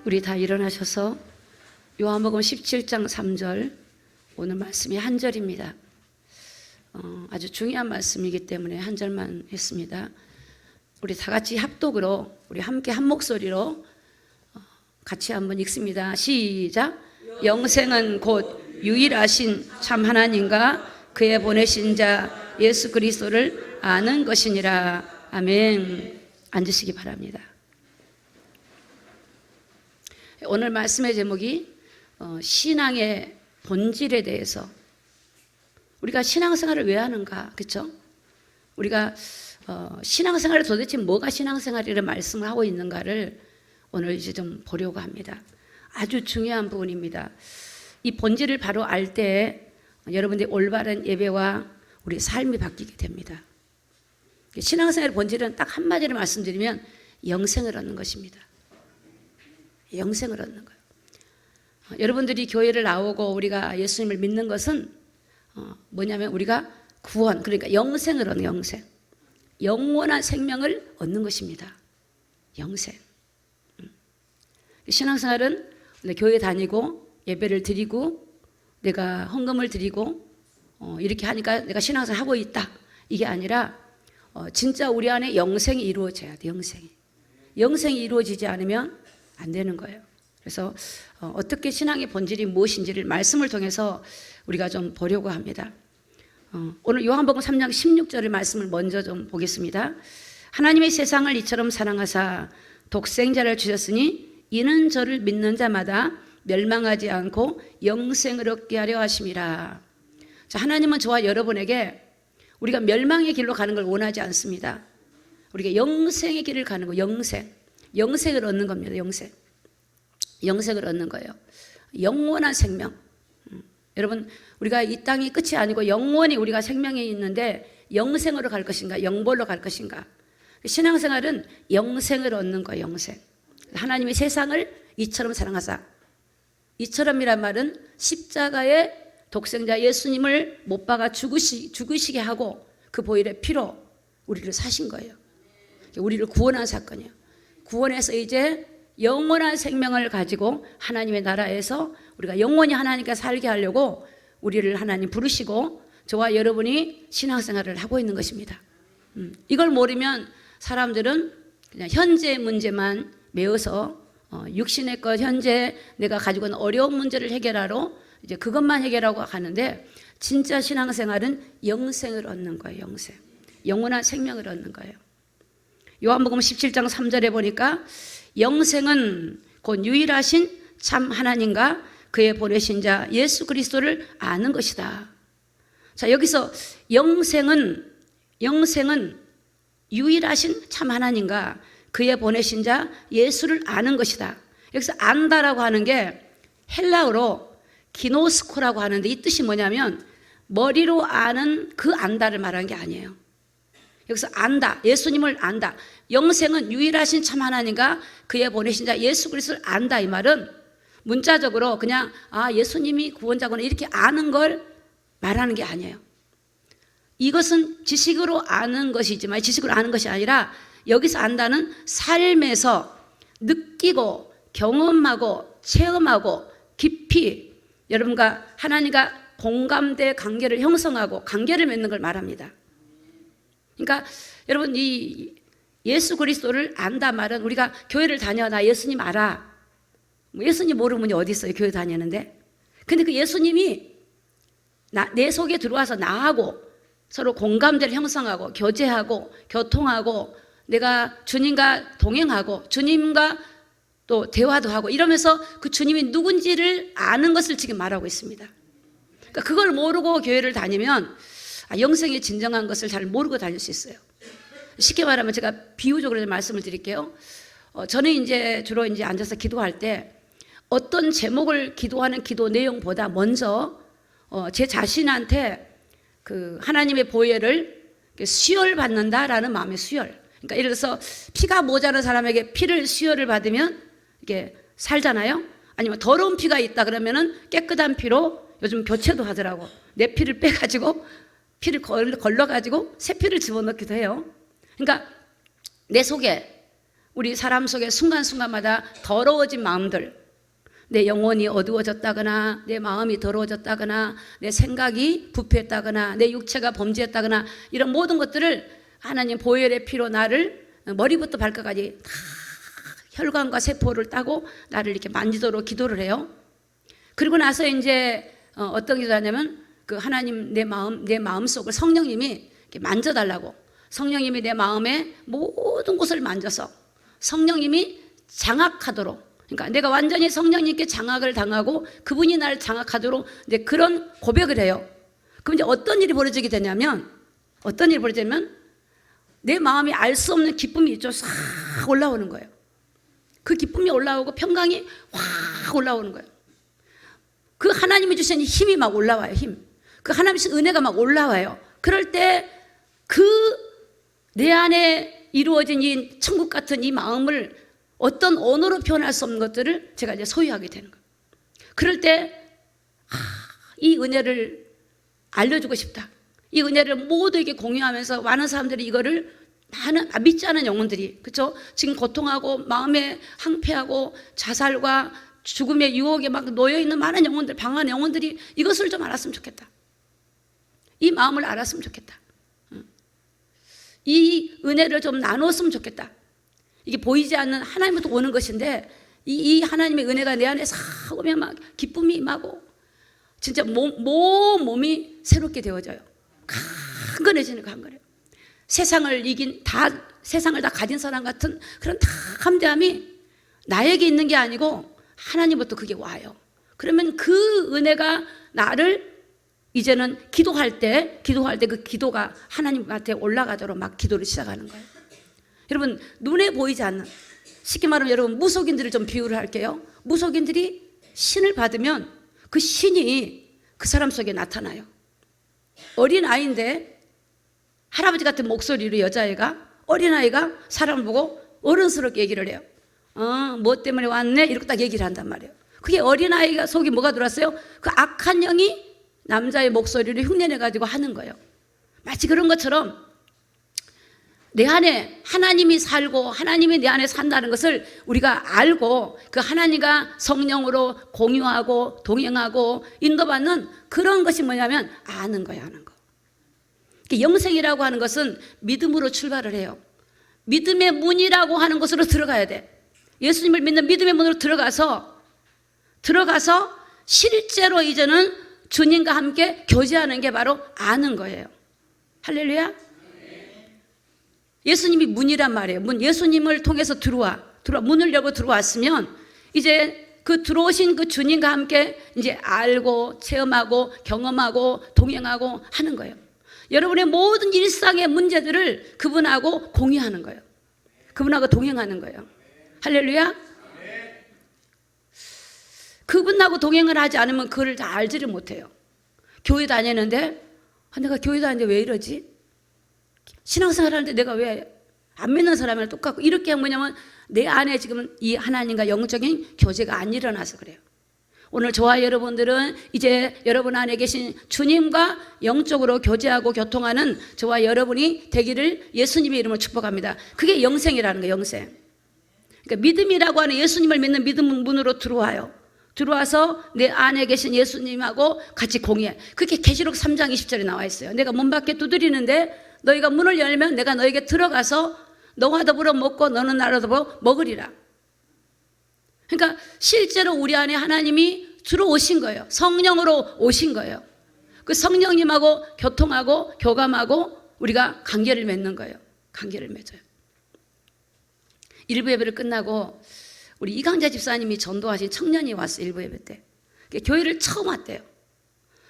우리 다 일어나셔서 요한복음 17장 3절, 오늘 말씀이 한 절입니다. 아주 중요한 말씀이기 때문에 한 절만 했습니다. 우리 다 같이 합독으로, 우리 함께 한 목소리로 같이 한번 읽습니다. 시작. 영생은 곧 유일하신 참 하나님과 그의 보내신 자 예수 그리스도를 아는 것이니라. 아멘. 앉으시기 바랍니다. 오늘 말씀의 제목이 신앙의 본질에 대해서, 우리가 신앙생활을 왜 하는가, 그렇죠? 우리가 신앙생활을 도대체 뭐가 신앙생활이라는 말씀을 하고 있는가를 오늘 이제 좀 보려고 합니다. 아주 중요한 부분입니다. 이 본질을 바로 알 때 여러분들이 올바른 예배와 우리 삶이 바뀌게 됩니다. 신앙생활의 본질은 딱 한마디로 말씀드리면 영생을 얻는 것입니다. 영생을 얻는 거예요. 여러분들이 교회를 나오고 우리가 예수님을 믿는 것은 뭐냐면 우리가 구원, 그러니까 영생을 얻는, 영생, 영원한 생명을 얻는 것입니다. 영생. 신앙생활은 교회 다니고 예배를 드리고 내가 헌금을 드리고 이렇게 하니까 내가 신앙생활 하고 있다, 이게 아니라 진짜 우리 안에 영생이 이루어져야 돼. 영생이 이루어지지 않으면 안 되는 거예요. 그래서 어떻게 신앙의 본질이 무엇인지를 말씀을 통해서 우리가 좀 보려고 합니다. 오늘 요한복음 3장 16절의 말씀을 먼저 좀 보겠습니다. 하나님의 세상을 이처럼 사랑하사 독생자를 주셨으니 이는 저를 믿는 자마다 멸망하지 않고 영생을 얻게 하려 하심이라. 자, 하나님은 저와 여러분에게 우리가 멸망의 길로 가는 걸 원하지 않습니다. 우리가 영생의 길을 가는 거, 영생을 얻는 겁니다. 영생을 얻는 거예요. 영원한 생명. 여러분, 우리가 이 땅이 끝이 아니고 영원히 우리가 생명이 있는데 영생으로 갈 것인가, 영벌로 갈 것인가. 신앙생활은 영생을 얻는 거예요. 영생. 하나님이 세상을 이처럼 사랑하사. 이처럼이란 말은 십자가에 독생자 예수님을 못 박아 죽으시게 하고 그 보혈의 피로 우리를 사신 거예요. 우리를 구원한 사건이에요. 구원해서 이제 영원한 생명을 가지고 하나님의 나라에서 우리가 영원히 하나님께 살게 하려고 우리를 하나님 부르시고 저와 여러분이 신앙생활을 하고 있는 것입니다. 이걸 모르면 사람들은 그냥 현재 문제만 메워서 육신의 것, 현재 내가 가지고 있는 어려운 문제를 해결하러 이제 그것만 해결하고 가는데, 진짜 신앙생활은 영생을 얻는 거예요. 영생, 영원한 생명을 얻는 거예요. 요한복음 17장 3절에 보니까 영생은 곧 유일하신 참 하나님과 그의 보내신 자 예수 그리스도를 아는 것이다. 자, 여기서 영생은 유일하신 참 하나님과 그의 보내신 자 예수를 아는 것이다. 여기서 안다라고 하는 게 헬라어로 기노스코라고 하는데, 이 뜻이 뭐냐면 머리로 아는 그 안다를 말하는 게 아니에요. 여기서 안다, 예수님을 안다. 영생은 유일하신 참 하나님과 그의 보내신 자 예수 그리스도를 안다. 이 말은 문자적으로 그냥 예수님이 구원자구나 이렇게 아는 걸 말하는 게 아니에요. 이것은 지식으로 아는 것이지만 지식으로 아는 것이 아니라 여기서 안다는 삶에서 느끼고 경험하고 체험하고 깊이 여러분과 하나님과 공감대 관계를 형성하고 관계를 맺는 걸 말합니다. 그러니까 여러분, 이 예수 그리스도를 안다 말은 우리가 교회를 다녀, 나 예수님 알아. 예수님 모르는 분이 어디 있어요? 교회 다니는데. 근데 그 예수님이 내 속에 들어와서 나하고 서로 공감대를 형성하고 교제하고 교통하고 내가 주님과 동행하고 주님과 또 대화도 하고 이러면서 그 주님이 누군지를 아는 것을 지금 말하고 있습니다. 그러니까 그걸 모르고 교회를 다니면 영생의 진정한 것을 잘 모르고 다닐 수 있어요. 쉽게 말하면 제가 비유적으로 말씀을 드릴게요. 저는 이제 주로 이제 앉아서 기도할 때 어떤 제목을 기도하는 기도 내용보다 먼저 제 자신한테 그 하나님의 보혈을 수혈 받는다라는 마음의 수혈. 그러니까 예를 들어서 피가 모자란 사람에게 피를 수혈을 받으면 이게 살잖아요. 아니면 더러운 피가 있다 그러면은 깨끗한 피로 요즘 교체도 하더라고. 내 피를 빼가지고 피를 걸러가지고 새 피를 집어넣기도 해요. 그러니까 내 속에 우리 사람 속에 순간순간마다 더러워진 마음들, 내 영혼이 어두워졌다거나 내 마음이 더러워졌다거나 내 생각이 부패했다거나 내 육체가 범죄했다거나 이런 모든 것들을 하나님 보혈의 피로 나를 머리부터 발끝까지 다 혈관과 세포를 따고 나를 이렇게 만지도록 기도를 해요. 그리고 나서 이제 어떤 기도를 하냐면 그 하나님 내 마음 속을 성령님이 이렇게 만져달라고, 성령님이 내 마음의 모든 곳을 만져서 성령님이 장악하도록, 그러니까 내가 완전히 성령님께 장악을 당하고 그분이 나를 장악하도록 이제 그런 고백을 해요. 그럼 이제 어떤 일이 벌어지게 되냐면 내 마음이 알 수 없는 기쁨이 있죠. 싹 올라오는 거예요. 그 기쁨이 올라오고 평강이 확 올라오는 거예요. 그 하나님이 주신 힘이 막 올라와요. 힘. 그 하나님이 주신 은혜가 막 올라와요. 그럴 때 그 내 안에 이루어진 이 천국 같은 이 마음을 어떤 언어로 표현할 수 없는 것들을 제가 이제 소유하게 되는 거예요. 그럴 때 이 은혜를 알려주고 싶다. 이 은혜를 모두에게 공유하면서 많은 사람들이 이거를 믿지 않은 영혼들이, 그렇죠? 지금 고통하고 마음에 항폐하고 자살과 죽음의 유혹에 막 놓여있는 많은 영혼들, 방황하는 영혼들이 이것을 좀 알았으면 좋겠다. 이 마음을 알았으면 좋겠다. 이 은혜를 좀 나눴으면 좋겠다. 이게 보이지 않는 하나님부터 오는 것인데 이 하나님의 은혜가 내 안에 싹 오면 막 기쁨이 임하고 진짜 몸이 새롭게 되어져요. 강건해지는 거 한 거예요. 세상을 다 가진 사람 같은 그런 담대함이 나에게 있는 게 아니고 하나님부터 그게 와요. 그러면 그 은혜가 나를 이제는 기도할 때 그 기도가 하나님한테 올라가도록 막 기도를 시작하는 거예요. 여러분, 눈에 보이지 않는, 쉽게 말하면 여러분 무속인들을 좀 비유를 할게요. 무속인들이 신을 받으면 그 신이 그 사람 속에 나타나요. 어린아이인데 할아버지 같은 목소리로 여자애가, 어린아이가 사람을 보고 어른스럽게 얘기를 해요. 뭐 때문에 왔네? 이렇게 딱 얘기를 한단 말이에요. 그게 어린아이가 속에 뭐가 들어왔어요? 그 악한 영이 남자의 목소리를 흉내내가지고 하는 거예요. 마치 그런 것처럼 내 안에 하나님이 살고 하나님이 내 안에 산다는 것을 우리가 알고 그 하나님과 성령으로 공유하고 동행하고 인도받는 그런 것이 뭐냐면 아는 거예요. 아는 거. 영생이라고 하는 것은 믿음으로 출발을 해요. 믿음의 문이라고 하는 곳으로 들어가야 돼. 예수님을 믿는 믿음의 문으로 들어가서 실제로 이제는 주님과 함께 교제하는 게 바로 아는 거예요. 할렐루야. 예수님이 문이란 말이에요. 문, 예수님을 통해서 들어와 문을 열고 들어왔으면 이제 그 들어오신 그 주님과 함께 이제 알고 체험하고 경험하고 동행하고 하는 거예요. 여러분의 모든 일상의 문제들을 그분하고 공유하는 거예요. 그분하고 동행하는 거예요. 할렐루야. 그분하고 동행을 하지 않으면 그걸 다 알지를 못해요. 교회 다니는데 내가 교회 다니는데 왜 이러지? 신앙생활 하는데 내가 왜 안 믿는 사람이랑 똑같고, 이렇게 하면 뭐냐면 내 안에 지금 이 하나님과 영적인 교제가 안 일어나서 그래요. 오늘 저와 여러분들은 이제 여러분 안에 계신 주님과 영적으로 교제하고 교통하는 저와 여러분이 되기를 예수님의 이름으로 축복합니다. 그게 영생이라는 거예요. 영생. 그러니까 믿음이라고 하는 예수님을 믿는 믿음 문으로 들어와서 내 안에 계신 예수님하고 같이 공유해. 그게 계시록 3장 20절에 나와 있어요. 내가 문 밖에 두드리는데 너희가 문을 열면 내가 너에게 들어가서 너와 더불어 먹고 너는 나로 더불어 먹으리라. 그러니까 실제로 우리 안에 하나님이 들어오신 거예요. 성령으로 오신 거예요. 그 성령님하고 교통하고 교감하고 우리가 관계를 맺는 거예요. 관계를 맺어요. 일부 예배를 끝나고 우리 이강자 집사님이 전도하신 청년이 왔어요. 일부 예배 때. 교회를 처음 왔대요.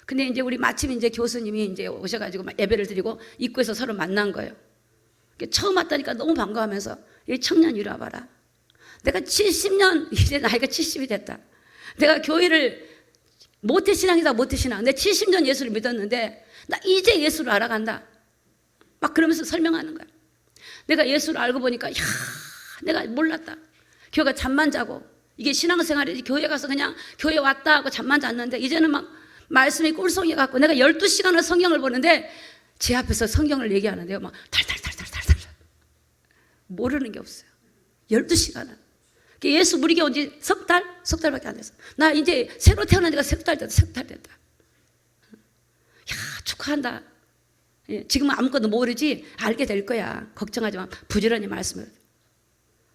근데 이제 우리 마침 이제 교수님이 이제 오셔가지고 예배를 드리고 입구에서 서로 만난 거예요. 처음 왔다니까 너무 반가워하면서 이 청년 이리 와봐라. 내가 70년, 이제 나이가 70이 됐다. 내가 교회를 모태신앙이다 모태신앙. 내가 70년 예수를 믿었는데 나 이제 예수를 알아간다. 막 그러면서 설명하는 거야. 내가 예수를 알고 보니까 내가 몰랐다. 교회가 잠만 자고, 이게 신앙생활이지, 교회 가서 그냥 교회 왔다 하고 잠만 잤는데 이제는 막 말씀이 꿀송이 갖고 내가 12시간을 성경을 보는데 제 앞에서 성경을 얘기하는데요. 막 달달달달달달 모르는 게 없어요. 12시간을. 예수 무리교 온 지 석 달밖에 안 됐어. 나 이제 새로 태어난 지가 석 달 됐다. 야, 축하한다. 지금은 아무것도 모르지 알게 될 거야. 걱정하지 마. 부지런히 말씀을.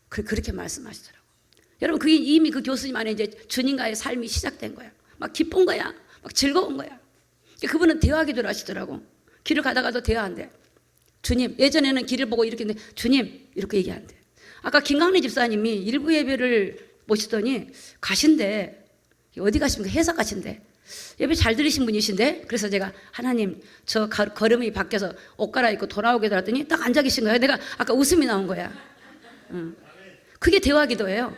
그렇게 말씀하시더라고. 여러분, 그게 이미 그 교수님 안에 이제 주님과의 삶이 시작된 거야. 막 기쁜 거야. 막 즐거운 거야. 그분은 대화기도를 하시더라고. 길을 가다가도 대화한대. 주님, 예전에는 길을 보고 이렇게 했는데 주님 이렇게 얘기한대. 아까 김강래 집사님이 일부 예배를 모시더니 가신대. 어디 가십니까? 회사 가신대. 예배 잘 들으신 분이신데, 그래서 제가 하나님 저 걸음이 바뀌어서 옷 갈아입고 돌아오게 되더니 딱 앉아 계신 거야. 내가 아까 웃음이 나온 거야. 그게 대화기도예요.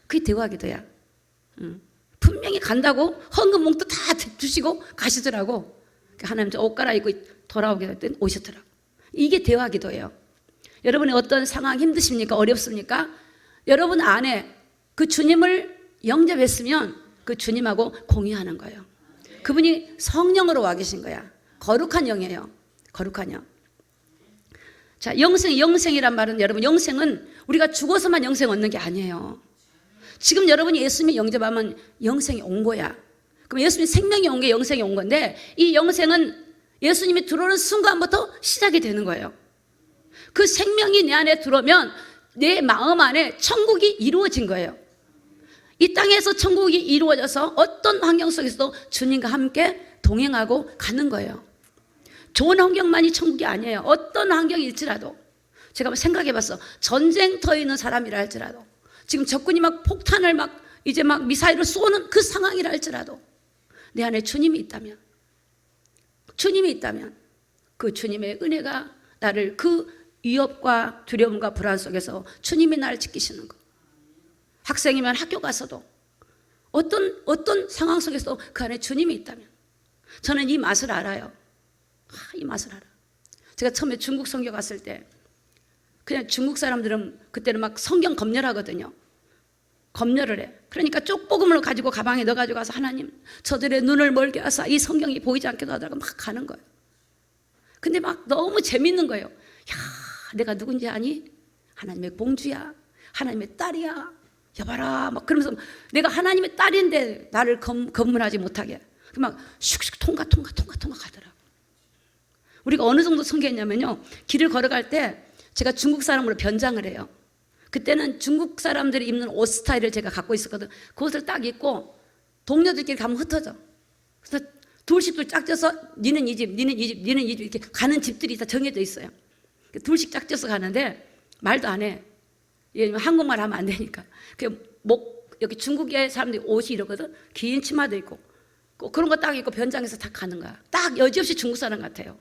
그게 대화기도야. 분명히 간다고 헌금 몽투 다 주시고 가시더라고. 하나님 저 옷 갈아입고 돌아오게 될 때 오셨더라고. 이게 대화기도예요. 여러분의 어떤 상황 힘드십니까? 어렵습니까? 여러분 안에 그 주님을 영접했으면 그 주님하고 공유하는 거예요. 그분이 성령으로 와 계신 거야. 거룩한 영이에요. 거룩한 영. 자, 영생이란 말은 여러분, 영생은 우리가 죽어서만 영생 얻는 게 아니에요. 지금 여러분이 예수님이 영접하면 영생이 온 거야. 그럼 예수님 생명이 온 게 영생이 온 건데, 이 영생은 예수님이 들어오는 순간부터 시작이 되는 거예요. 그 생명이 내 안에 들어오면 내 마음 안에 천국이 이루어진 거예요. 이 땅에서 천국이 이루어져서 어떤 환경 속에서도 주님과 함께 동행하고 가는 거예요. 좋은 환경만이 천국이 아니에요. 어떤 환경일지라도. 제가 한번 생각해봤어. 전쟁터에 있는 사람이라 할지라도, 지금 적군이 막 폭탄을 이제 미사일을 쏘는 그 상황이라 할지라도, 내 안에 주님이 있다면 그 주님의 은혜가 나를 그 위협과 두려움과 불안 속에서 주님이 나를 지키시는 것. 학생이면 학교 가서도 어떤 상황 속에서도 그 안에 주님이 있다면, 저는 이 맛을 알아요. 이 맛을 알아. 제가 처음에 중국 선교 갔을 때, 그냥 중국 사람들은 그때는 막 성경 검열하거든요. 검열을 해. 그러니까 쪽복음을 가지고 가방에 넣어가지고 가서 하나님 저들의 눈을 멀게 하사 이 성경이 보이지 않게 하다가 막 가는 거예요. 근데 막 너무 재밌는 거예요. 야, 내가 누군지 아니? 하나님의 공주야. 하나님의 딸이야. 여봐라. 막 그러면서 내가 하나님의 딸인데 나를 검문하지 못하게. 막 슉슉 통과 가더라고. 우리가 어느 정도 성경했냐면요, 길을 걸어갈 때 제가 중국 사람으로 변장을 해요. 그때는 중국 사람들이 입는 옷 스타일을 제가 갖고 있었거든. 그 옷을 딱 입고 동료들끼리 가면 흩어져. 그래서 둘씩 짝져서 니는 이 집, 니는 이 집, 니는 이 집 이렇게 가는 집들이 다 정해져 있어요. 둘씩 짝져서 가는데 말도 안 해. 한국말 하면 안 되니까. 여기 중국의 사람들이 옷이 이러거든. 긴 치마도 있고 그런 거 딱 입고 변장해서 다 가는 거야. 딱 여지없이 중국 사람 같아요.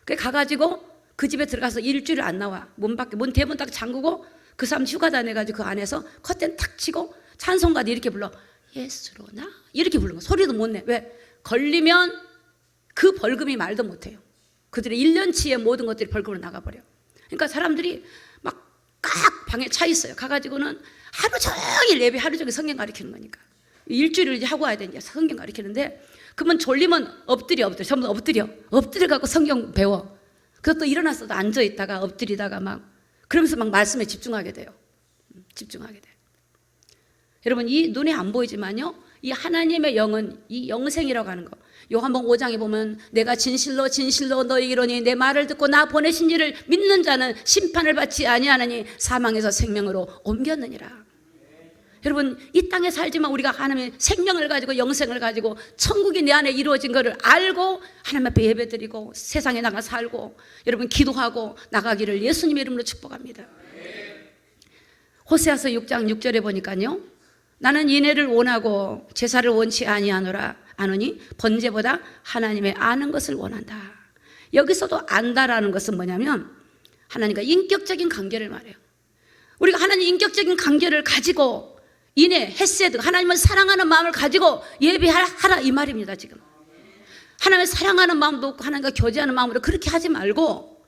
그래 가가지고 그 집에 들어가서 일주일 안 나와. 문 대문 딱 잠그고 그 사람 휴가 다녀가지고 그 안에서 커튼 탁 치고 찬송가도 이렇게 불러. 예수로 나 이렇게 부르는 거. 소리도 못 내. 왜? 걸리면 그 벌금이 말도 못해요. 그들의 1년치의 모든 것들이 벌금으로 나가버려. 그러니까 사람들이 막 깍 방에 차 있어요. 가가지고는 하루 종일 예배, 하루 종일 성경 가르치는 거니까. 일주일을 하고 와야 되니까 성경 가르치는데, 그러면 졸리면 엎드려. 전부 엎드려갖고 성경 배워. 그래서 또 일어나서도 앉아있다가 엎드리다가 그러면서 말씀에 집중하게 돼요. 집중하게 돼요. 여러분, 이 눈에 안 보이지만요, 이 하나님의 영은 이 영생이라고 하는 거. 요한복음 5장에 보면 내가 진실로 너희에게 이르노니 내 말을 듣고 나 보내신 이를 믿는 자는 심판을 받지 아니하느니 사망에서 생명으로 옮겼느니라. 여러분, 이 땅에 살지만 우리가 하나님의 생명을 가지고 영생을 가지고 천국이 내 안에 이루어진 것을 알고 하나님 앞에 예배드리고 세상에 나가 살고 여러분 기도하고 나가기를 예수님의 이름으로 축복합니다. 호세아서 6장 6절에 보니까요, 나는 인애를 원하고 제사를 원치 아노니 번제보다 하나님의 아는 것을 원한다. 여기서도 안다라는 것은 뭐냐면 하나님과 인격적인 관계를 말해요. 우리가 하나님 인격적인 관계를 가지고 인애, 헤세드, 하나님을 사랑하는 마음을 가지고 예배하라 이 말입니다. 지금 하나님을 사랑하는 마음도 없고 하나님과 교제하는 마음으로 그렇게 하지 말고,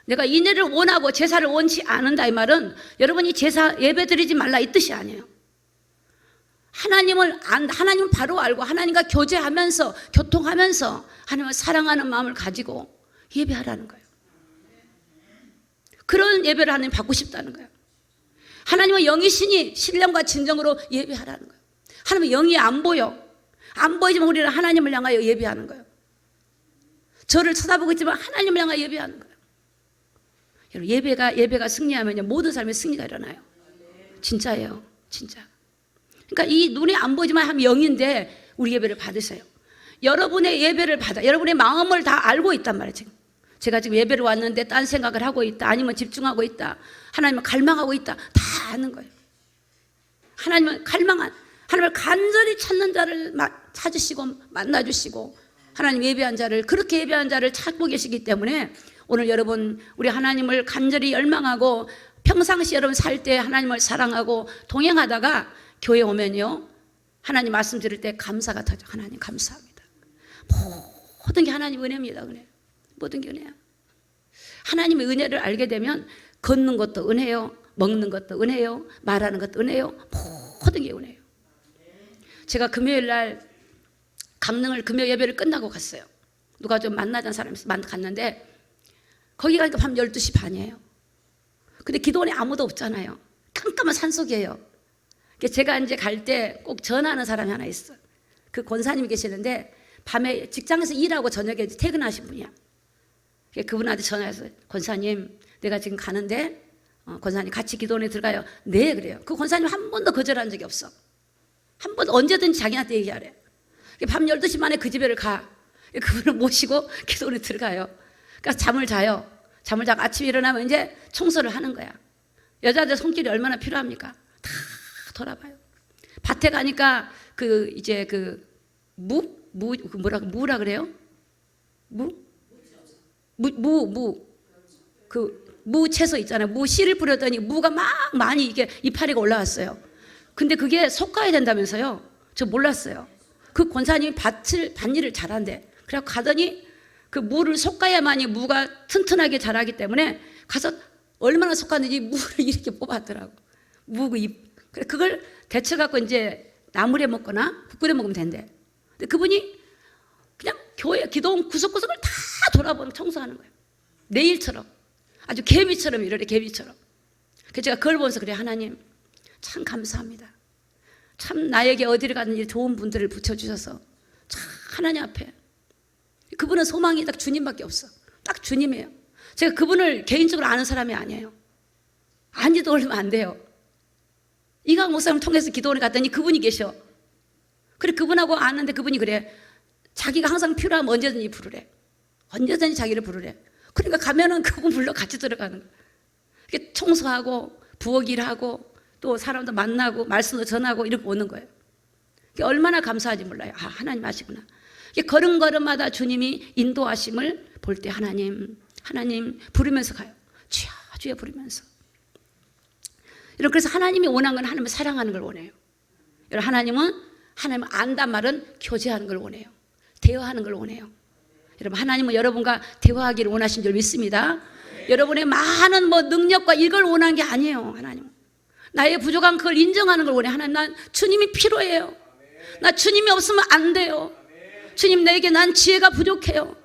내가 인애를 원하고 제사를 원치 않는다 이 말은 여러분이 제사 예배드리지 말라 이 뜻이 아니에요. 하나님을 바로 알고 하나님과 교제하면서 교통하면서 하나님을 사랑하는 마음을 가지고 예배하라는 거예요. 그런 예배를 하나님 받고 싶다는 거예요. 하나님은 영이시니 신령과 진정으로 예배하라는 거예요. 하나님은 영이 안 보여. 안 보이지만 우리는 하나님을 향하여 예배하는 거예요. 저를 쳐다보고 있지만 하나님을 향하여 예배하는 거예요. 여러분, 예배가 승리하면요, 모든 삶에 승리가 일어나요. 진짜예요. 진짜. 그러니까 이 눈이 안 보이지만 하면 영인데 우리 예배를 받으세요. 여러분의 예배를 받아. 여러분의 마음을 다 알고 있단 말이에요. 지금 제가 지금 예배를 왔는데 딴 생각을 하고 있다, 아니면 집중하고 있다, 하나님을 갈망하고 있다, 다 아는 거예요. 하나님을 간절히 찾는 자를 찾으시고 만나주시고, 하나님 예배한 자를, 그렇게 예배한 자를 찾고 계시기 때문에 오늘 여러분, 우리 하나님을 간절히 열망하고 평상시 여러분 살 때 하나님을 사랑하고 동행하다가 교회 오면요, 하나님 말씀 들을 때 감사가 터져. 하나님 감사합니다. 모든 게 하나님 은혜입니다. 은혜. 모든 게 은혜야. 하나님의 은혜를 알게 되면 걷는 것도 은혜요, 먹는 것도 은혜요, 말하는 것도 은혜요, 모든 게 은혜요. 제가 금요일 날 강릉을 금요 예배를 끝나고 갔어요. 누가 좀 만나자는 사람이 있어서 갔는데 거기 가니까 밤 12시 반이에요. 근데 기도원에 아무도 없잖아요. 깜깜한 산속이에요. 제가 이제 갈 때 꼭 전화하는 사람이 하나 있어. 그 권사님이 계시는데 밤에 직장에서 일하고 저녁에 퇴근하신 분이야. 그분한테 전화해서, 권사님, 내가 지금 가는데 권사님 같이 기도원에 들어가요. 네, 그래요. 그 권사님 한 번도 거절한 적이 없어. 한 번 언제든지 자기한테 얘기하래. 밤 12시 만에 그 집에를 가. 그분을 모시고 기도원에 들어가요. 그러니까 잠을 자요. 잠을 자고 아침에 일어나면 이제 청소를 하는 거야. 여자들 손길이 얼마나 필요합니까? 다 돌아봐요. 밭에 가니까 무라 그래요? 무 채소 있잖아요. 무 씨를 뿌렸더니 무가 막 많이 이게 이파리가 올라왔어요. 근데 그게 솎아야 된다면서요. 저 몰랐어요. 그 권사님이 밭일을 잘한대. 그래서 가더니 그 무를 솎아야만이 무가 튼튼하게 자라기 때문에 가서 얼마나 솎았는지 무를 이렇게 뽑았더라고. 무 그 잎. 그걸 데쳐갖고 이제 나물에 먹거나 국 끓여 먹으면 된대. 근데 그분이 그냥 교회 기도원 구석구석을 다 돌아보는 청소하는 거예요. 내일처럼. 아주 개미처럼 이러래, 개미처럼. 그래서 제가 그걸 보면서 그래, 하나님 참 감사합니다. 참 나에게 어디를 가든지 좋은 분들을 붙여주셔서 참 하나님 앞에. 그분은 소망이 딱 주님밖에 없어. 딱 주님이에요. 제가 그분을 개인적으로 아는 사람이 아니에요. 안지도 얼마 안 돼요. 이강 목사님을 통해서 기도원에 갔더니 그분이 계셔. 그래, 그분하고 아는데 그분이 그래, 자기가 항상 필요하면 언제든지 부르래. 언제든지 자기를 부르래. 그러니까 가면은 그분 불러 같이 들어가는 거예요. 이렇게 청소하고 부엌 일하고 또 사람도 만나고 말씀도 전하고 이렇게 오는 거예요. 얼마나 감사하지 몰라요. 아, 하나님 아시구나. 걸음걸음마다 주님이 인도하심을 볼 때 하나님 부르면서 가요. 주여 주여 부르면서. 여러분, 그래서 하나님이 원하는 건 하나님을 사랑하는 걸 원해요. 여러분, 하나님을 안단 말은 교제하는 걸 원해요. 대화하는 걸 원해요. 여러분, 하나님은 여러분과 대화하기를 원하신 줄 믿습니다. 여러분의 많은 능력과 이걸 원하는 게 아니에요. 하나님은 나의 부족한 그걸 인정하는 걸 원해요. 하나님, 난 주님이 필요해요. 나 주님이 없으면 안 돼요. 주님, 내게 난 지혜가 부족해요.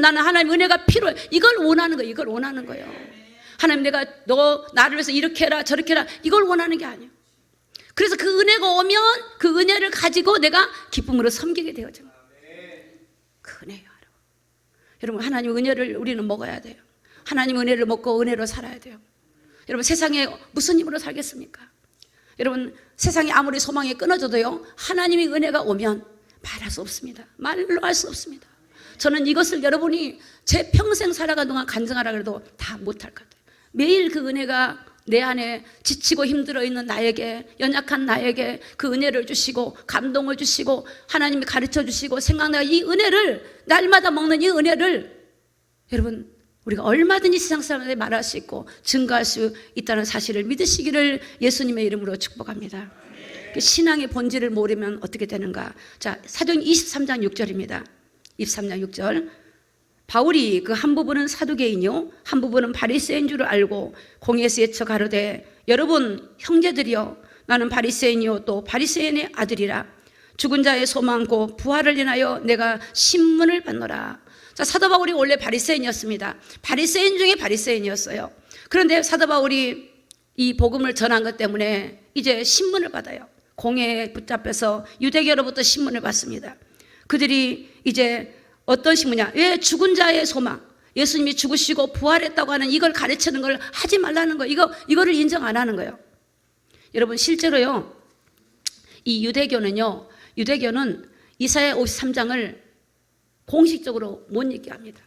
나는 하나님 은혜가 필요해. 이걸 원하는 거예요. 이걸 원하는 거예요. 하나님, 너 나를 위해서 이렇게 해라 저렇게 해라, 이걸 원하는 게 아니에요. 그래서 그 은혜가 오면 그 은혜를 가지고 내가 기쁨으로 섬기게 되어져. 그 은혜예요. 여러분, 하나님 은혜를 우리는 먹어야 돼요. 하나님 은혜를 먹고 은혜로 살아야 돼요. 여러분, 세상에 무슨 힘으로 살겠습니까? 여러분, 세상이 아무리 소망이 끊어져도요, 하나님의 은혜가 오면 말할 수 없습니다. 말로 할 수 없습니다. 저는 이것을 여러분이 제 평생 살아간 동안 간증하라 그래도 다 못할 것 같아요. 매일 그 은혜가 내 안에 지치고 힘들어 있는 나에게, 연약한 나에게 그 은혜를 주시고 감동을 주시고 하나님이 가르쳐 주시고 생각나가 이 은혜를, 날마다 먹는 이 은혜를 여러분, 우리가 얼마든지 세상 사람들에게 말할 수 있고 증거할 수 있다는 사실을 믿으시기를 예수님의 이름으로 축복합니다. 신앙의 본질을 모르면 어떻게 되는가? 자, 사도행 23장 6절입니다. 23장 6절. 바울이 그 한 부분은 사두개인이요 한 부분은 바리새인 줄 알고 공회에서 예쳐 가로되, 여러분 형제들이여, 나는 바리새인이요 또 바리새인의 아들이라. 죽은 자의 소망 곧 부활을 인하여 내가 신문을 받노라. 자, 사도 바울이 원래 바리새인이었습니다. 바리새인 중에 바리새인이었어요. 그런데 사도 바울이 이 복음을 전한 것 때문에 이제 신문을 받아요. 공회에 붙잡혀서 유대교로부터 신문을 받습니다. 그들이 이제 어떤 신문이냐? 왜 죽은 자의 소망, 예수님이 죽으시고 부활했다고 하는 이걸 가르치는 걸 하지 말라는 거예요. 이거를 인정 안 하는 거예요. 여러분 실제로요, 이 유대교는 이사야 53장을 공식적으로 못 읽게 합니다.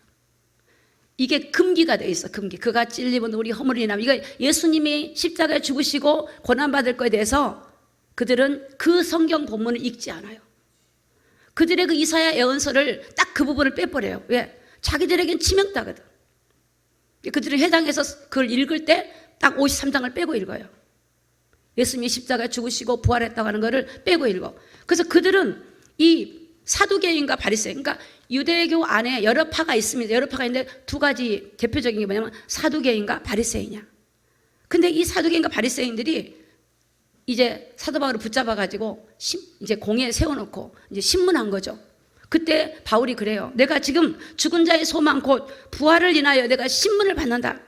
이게 금기가 돼 있어. 금기. 그가 찔림은 우리 허물이나, 이거 예수님이 십자가에 죽으시고 고난받을 거에 대해서 그들은 그 성경 본문을 읽지 않아요. 그들의 그 이사야 예언서를 딱 그 부분을 빼버려요. 왜? 자기들에겐 치명타거든. 그들이 회당에서 그걸 읽을 때 딱 53장을 빼고 읽어요. 예수님이 십자가에 죽으시고 부활했다고 하는 거를 빼고 읽어. 그래서 그들은 이 사두개인과 바리새인, 그러니까 유대교 안에 여러 파가 있습니다. 여러 파가 있는데 두 가지 대표적인 게 뭐냐면 사두개인과 바리새인이야. 근데 이 사두개인과 바리새인들이 이제 사도 바울을 붙잡아가지고 이제 공회에 세워놓고 이제 신문한 거죠. 그때 바울이 그래요. 내가 지금 죽은 자의 소망 곧 부활을 인하여 내가 신문을 받는다.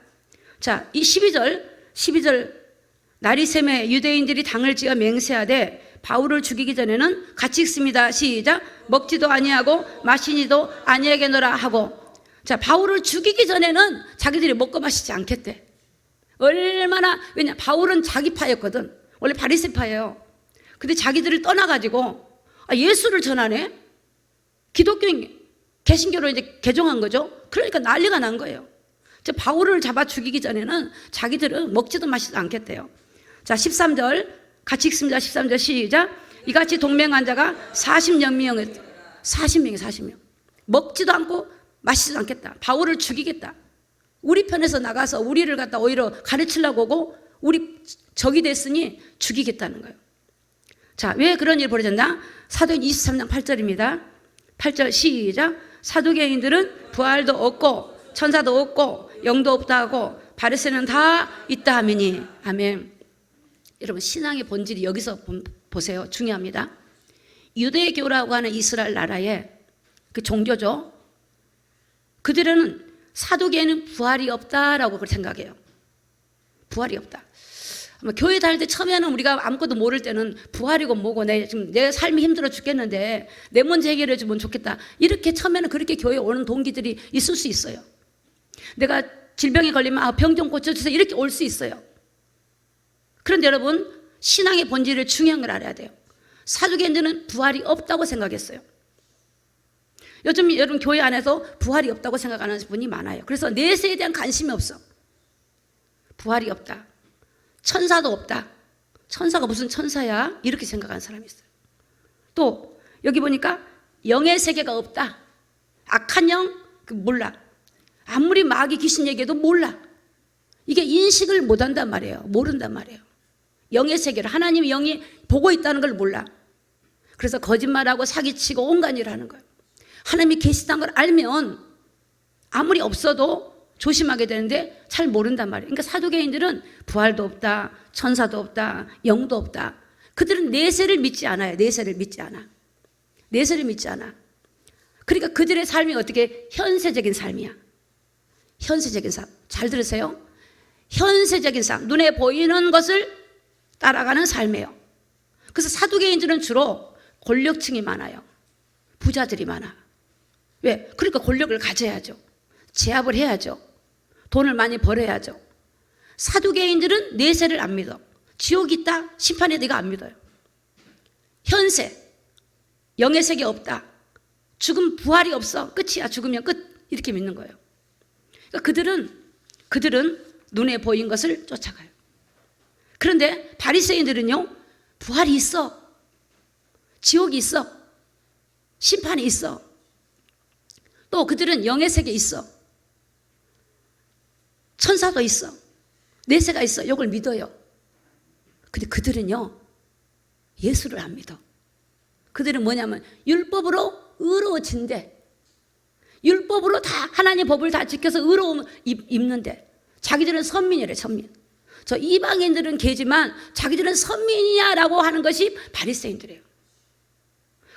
자, 이 12절 날이 새매 유대인들이 당을 지어 맹세하되 바울을 죽이기 전에는 같이 읽습니다. 시작. 먹지도 아니하고 마시지도 아니하겠노라 하고. 자, 바울을 죽이기 전에는 자기들이 먹고 마시지 않겠대. 얼마나, 왜냐, 바울은 자기 파였거든. 원래 바리새파예요. 근데 자기들을 떠나가지고 예수를 전하네. 기독교인 개신교로 이제 개종한 거죠. 그러니까 난리가 난 거예요. 바울을 잡아 죽이기 전에는 자기들은 먹지도 마시지도 않겠대요. 자, 13절 같이 읽습니다. 13절 시작. 이같이 동맹한 자가 40명. 먹지도 않고 마시지도 않겠다. 바울을 죽이겠다. 우리 편에서 나가서 우리를 갖다 오히려 가르치려고 오고 우리 적이 됐으니 죽이겠다는 거예요. 자, 왜 그런 일이 벌어졌나? 사도행 23장 8절입니다. 8절 시작. 사두개인들은 부활도 없고 천사도 없고 영도 없다 하고 바리새인은 다 있다 하매니. 아멘. 여러분 신앙의 본질이 여기서 보세요. 중요합니다. 유대교라고 하는 이스라엘 나라의 그 종교죠. 그들은 사두개인은 부활이 없다라고 생각해요. 부활이 없다. 교회 다닐 때 처음에는 우리가 아무것도 모를 때는 부활이고 뭐고 지금 내 삶이 힘들어 죽겠는데 내 문제 해결해 주면 좋겠다. 이렇게 처음에는 그렇게 교회에 오는 동기들이 있을 수 있어요. 내가 질병에 걸리면 병 좀 고쳐주세요. 이렇게 올 수 있어요. 그런데 여러분 신앙의 본질을 중요한 걸 알아야 돼요. 사두개인들은 부활이 없다고 생각했어요. 요즘 여러분 교회 안에서 부활이 없다고 생각하는 분이 많아요. 그래서 내세에 대한 관심이 없어. 부활이 없다. 천사도 없다. 천사가 무슨 천사야? 이렇게 생각하는 사람이 있어요. 또 여기 보니까 영의 세계가 없다. 악한 영 몰라. 아무리 마귀 귀신 얘기해도 몰라. 이게 인식을 못한단 말이에요. 모른단 말이에요. 영의 세계를 하나님의 영이 보고 있다는 걸 몰라. 그래서 거짓말하고 사기치고 온갖 일을 하는 거예요. 하나님이 계시다는 걸 알면 아무리 없어도 조심하게 되는데 잘 모른단 말이에요. 그러니까 사두개인들은 부활도 없다, 천사도 없다, 영도 없다. 그들은 내세를 믿지 않아요. 내세를 믿지 않아. 그러니까 그들의 삶이 어떻게 현세적인 삶이야. 현세적인 삶. 잘 들으세요. 현세적인 삶. 눈에 보이는 것을 따라가는 삶이에요. 그래서 사두개인들은 주로 권력층이 많아요. 부자들이 많아. 왜? 그러니까 권력을 가져야죠. 제압을 해야죠. 돈을 많이 벌어야죠. 사두개인들은 내세를 안 믿어. 지옥이 있다, 심판에 내가 안 믿어요. 현세, 영의 세계 없다. 죽음, 부활이 없어. 끝이야. 죽으면 끝. 이렇게 믿는 거예요. 그러니까 그들은 눈에 보인 것을 쫓아가요. 그런데 바리새인들은요, 부활이 있어. 지옥이 있어. 심판이 있어. 또 그들은 영의 세계에 있어. 천사도 있어. 내세가 있어. 이걸 믿어요. 근데 그들은요, 예수를 안 믿어. 그들은 뭐냐면 율법으로 의로워진대. 율법으로 다 하나님 법을 다 지켜서 의로움 입는데 자기들은 선민이래. 선민. 저 이방인들은 개지만 자기들은 선민이야라고 하는 것이 바리새인들이에요.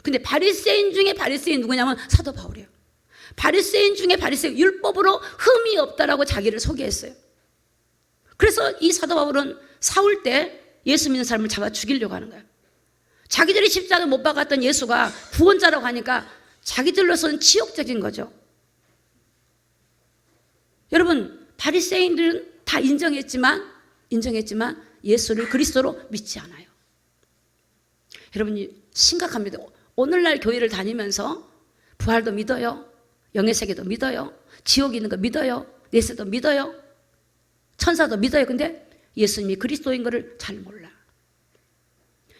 근데 바리새인 중에 바리새인 누구냐면 사도 바울이에요. 바리새인 중에 바리새인, 율법으로 흠이 없다라고 자기를 소개했어요. 그래서 이 사도 바울은 싸울 때 예수 믿는 사람을 잡아 죽이려고 하는 거예요. 자기들이 십자가 못 박았던 예수가 구원자라고 하니까 자기들로서는 치욕적인 거죠. 여러분, 바리새인들은 다 인정했지만 예수를 그리스도로 믿지 않아요. 여러분, 심각합니다. 오늘날 교회를 다니면서 부활도 믿어요, 영의 세계도 믿어요, 지옥이 있는 거 믿어요, 내세도 믿어요, 천사도 믿어요. 근데 예수님이 그리스도인 것을 잘 몰라.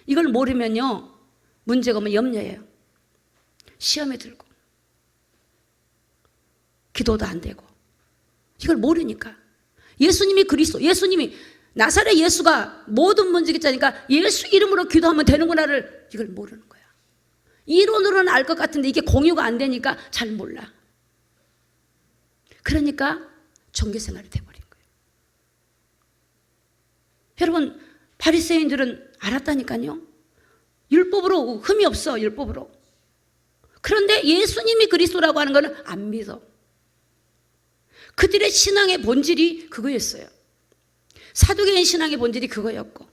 이걸 모르면요, 문제가 오면 염려해요. 시험에 들고 기도도 안 되고. 이걸 모르니까. 예수님이 그리스도, 예수님이 나사렛 예수가 모든 문제 있자니까 예수 이름으로 기도하면 되는구나를 이걸 모르는 거야. 이론으로는 알 것 같은데 이게 공유가 안 되니까 잘 몰라. 그러니까 종교생활이 돼버린 거예요. 여러분, 바리새인들은 알았다니까요. 율법으로 흠이 없어, 율법으로. 그런데 예수님이 그리스도라고 하는 거는 안 믿어. 그들의 신앙의 본질이 그거였어요. 사두개인 신앙의 본질이 그거였고.